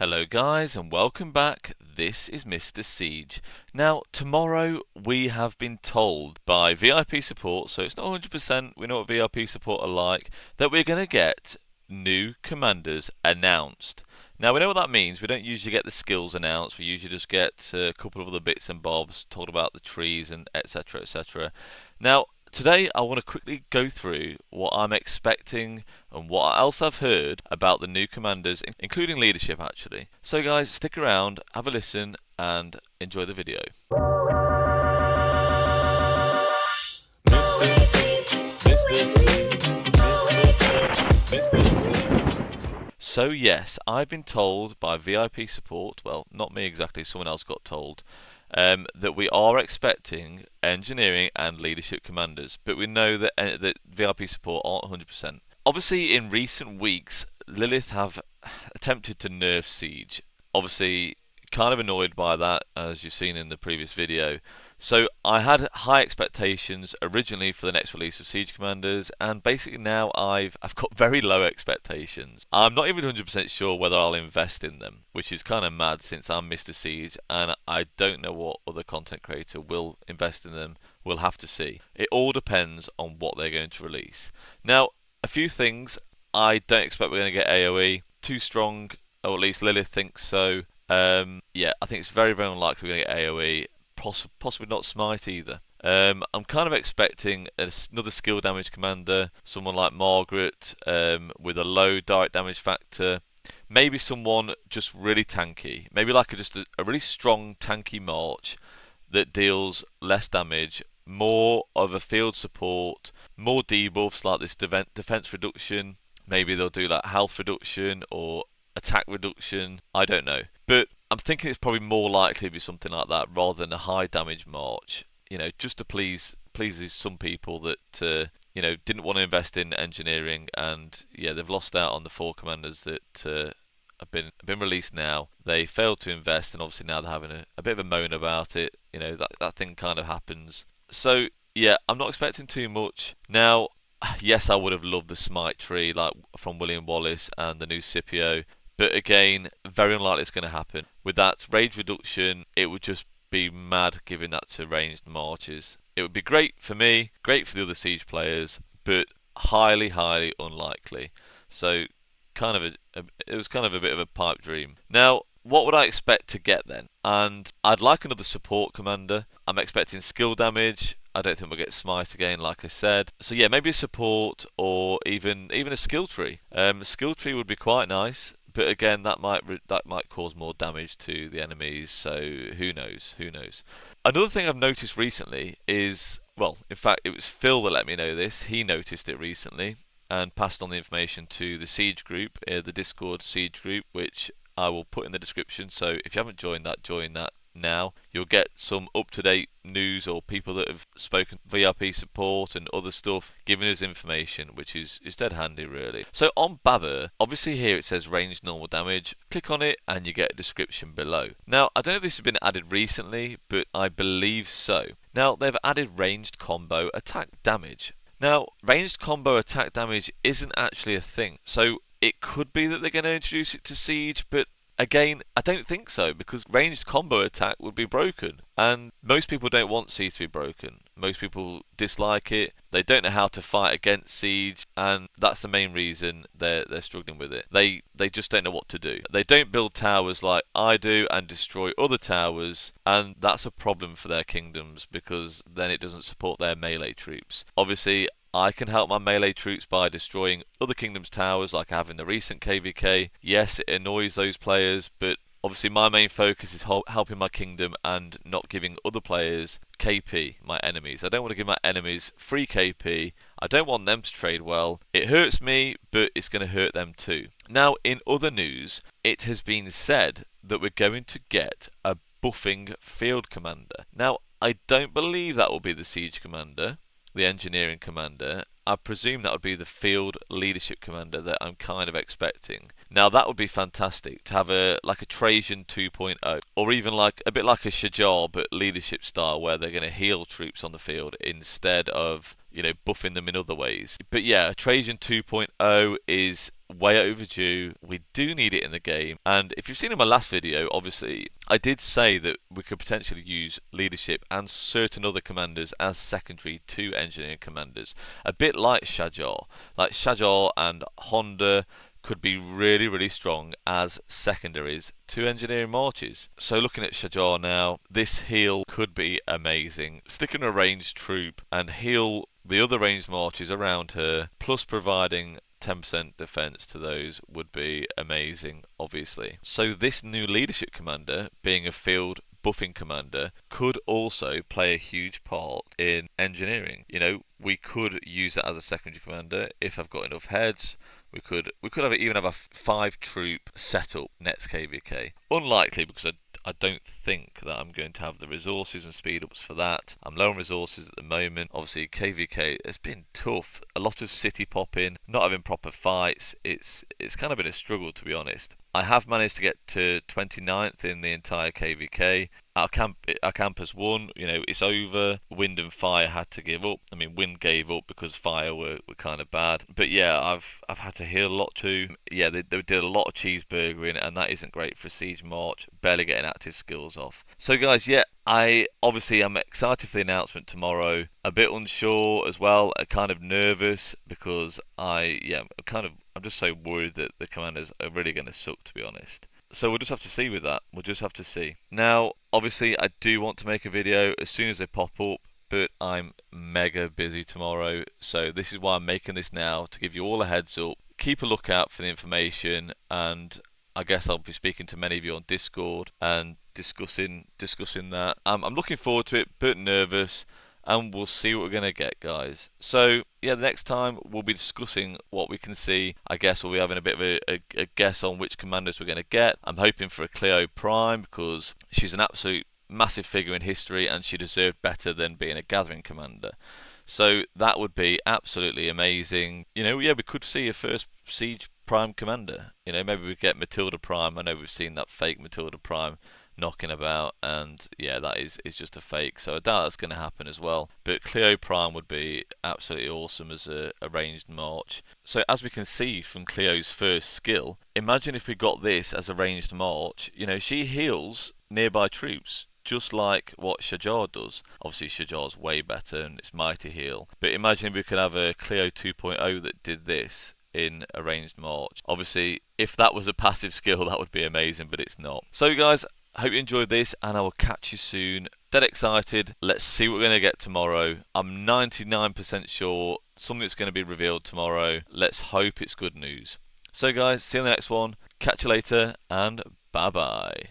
Hello guys and welcome back. This is Mr. Siege. Now tomorrow we have been told by VIP support, so it's not 100%, we know what VIP support are like, that we're going to get new commanders announced. Now we know what that means. We don't usually get the skills announced, we usually just get a couple of other bits and bobs, talked about the trees and etc, etc. Now today I want to quickly go through what I'm expecting and what else I've heard about the new commanders, including leadership actually. So guys, stick around, have a listen and enjoy the video. So yes, I've been told by VIP support, well not me exactly, someone else got told, that we are expecting engineering and leadership commanders, but we know that VIP support aren't 100%. Obviously, in recent weeks, Lilith have attempted to nerf Siege. Obviously, kind of annoyed by that, as you've seen in the previous video. So I had high expectations originally for the next release of Siege Commanders, and basically now I've got very low expectations. I'm not even 100% sure whether I'll invest in them, which is kind of mad since I'm Mr. Siege, and I don't know what other content creator will invest in them. We'll have to see. It all depends on what they're going to release. Now, a few things. I don't expect we're going to get AoE. Too strong, or at least Lilith thinks so. Yeah, I think it's very, very unlikely we're going to get AoE. Possibly not Smite either. I'm kind of expecting another skill damage commander, someone like Margaret, with a low direct damage factor. Maybe someone just really tanky. Maybe like just a really strong tanky March that deals less damage, more of a field support, more debuffs like this defense reduction. Maybe they'll do like health reduction or attack reduction. I don't know. But I'm thinking it's probably more likely to be something like that rather than a high damage March. You know, just to please some people that didn't want to invest in engineering, and yeah, they've lost out on the 4 commanders that have been released now. They failed to invest, and obviously now they're having a bit of a moan about it. You know, that thing kind of happens. So yeah, I'm not expecting too much. Now, yes, I would have loved the Smite tree like from William Wallace and the new Scipio. But again, very unlikely it's going to happen. With that rage reduction, it would just be mad giving that to ranged marches. It would be great for me, great for the other Siege players, but highly, highly unlikely. So, it was kind of a bit of a pipe dream. Now, what would I expect to get then? And I'd like another support commander. I'm expecting skill damage. I don't think we'll get Smite again, like I said. So yeah, maybe a support or even a skill tree. A skill tree would be quite nice. But again, that might cause more damage to the enemies, so who knows? Who knows? Another thing I've noticed recently is, well, in fact, it was Phil that let me know this. He noticed it recently and passed on the information to the Siege group, the Discord Siege group, which I will put in the description. So if you haven't join that now. You'll get some up-to-date news or people that have spoken VIP support and other stuff giving us information, which is dead handy really. So on Babur, obviously here it says ranged normal damage. Click on it and you get a description below. Now I don't know if this has been added recently, but I believe so. Now they've added ranged combo attack damage. Now ranged combo attack damage isn't actually a thing, so it could be that they're going to introduce it to Siege, but again, I don't think so, because ranged combo attack would be broken, and most people don't want Siege to be broken. Most people dislike it, they don't know how to fight against Siege, and that's the main reason they're struggling with it. They just don't know what to do. They don't build towers like I do and destroy other towers, and that's a problem for their kingdoms, because then it doesn't support their melee troops. Obviously, I can help my melee troops by destroying other kingdoms' towers like I have in the recent KVK. Yes, it annoys those players, but obviously my main focus is helping my kingdom and not giving other players KP, my enemies. I don't want to give my enemies free KP. I don't want them to trade well. It hurts me, but it's going to hurt them too. Now, in other news, it has been said that we're going to get a buffing field commander. Now, I don't believe that will be the Siege commander, the engineering commander. I presume that would be the field leadership commander that I'm kind of expecting. Now that would be fantastic to have a like a Trajan 2.0, or even like a bit like a Shajar but leadership style, where they're going to heal troops on the field instead of buffing them in other ways. But yeah, Trajan 2.0 is way overdue. We do need it in the game. And if you've seen in my last video, obviously, I did say that we could potentially use leadership and certain other commanders as secondary to engineering commanders. A bit like Shajar. Like Shajar and Honda could be really, really strong as secondaries to engineering marches. So looking at Shajar now, this heal could be amazing. Stick in a ranged troop and heal the other ranged marches around her, plus providing 10% defense to those would be amazing, obviously. So this new leadership commander, being a field buffing commander, could also play a huge part in engineering. We could use that as a secondary commander if I've got enough heads. We could even have a 5 troop setup next KVK. Unlikely, because I don't think that I'm going to have the resources and speed ups for that. I'm low on resources at the moment. Obviously, KVK has been tough. A lot of city popping, not having proper fights. It's kind of been a struggle, to be honest. I have managed to get to 29th in the entire KVK. Our camp has won. It's over. Wind and fire had to give up. I mean, wind gave up because fire were kind of bad. But yeah, I've had to heal a lot too. Yeah, they did a lot of cheeseburgering, and that isn't great for siege march. Barely getting active skills off. So guys, yeah, I obviously am excited for the announcement tomorrow. A bit unsure as well. Kind of nervous because I'm just so worried that the commanders are really going to suck, to be honest. So we'll just have to see with that. We'll just have to see. Now, obviously, I do want to make a video as soon as they pop up, but I'm mega busy tomorrow. So this is why I'm making this now, to give you all a heads up. Keep a lookout for the information, and I guess I'll be speaking to many of you on Discord and discussing that. I'm looking forward to it, but nervous. And we'll see what we're going to get, guys. So, yeah, the next time we'll be discussing what we can see. I guess we'll be having a bit of a guess on which commanders we're going to get. I'm hoping for a Cleo Prime because she's an absolute massive figure in history and she deserved better than being a gathering commander. So that would be absolutely amazing. Yeah, we could see a first Siege Prime commander. Maybe we get Matilda Prime. I know we've seen that fake Matilda Prime knocking about, and yeah, that is just a fake, so I doubt that's going to happen as well. But Cleo Prime would be absolutely awesome as a ranged march. So as we can see from Cleo's first skill, imagine if we got this as a ranged march. She heals nearby troops just like what Shajar does. Obviously Shajar's way better and it's mighty heal, but imagine if we could have a Cleo 2.0 that did this in a ranged march. Obviously, if that was a passive skill, that would be amazing, but it's not. So guys, I hope you enjoyed this, and I will catch you soon. Dead excited. Let's see what we're going to get tomorrow. I'm 99% sure something's going to be revealed tomorrow. Let's hope it's good news. So guys, see you in the next one. Catch you later, and bye bye.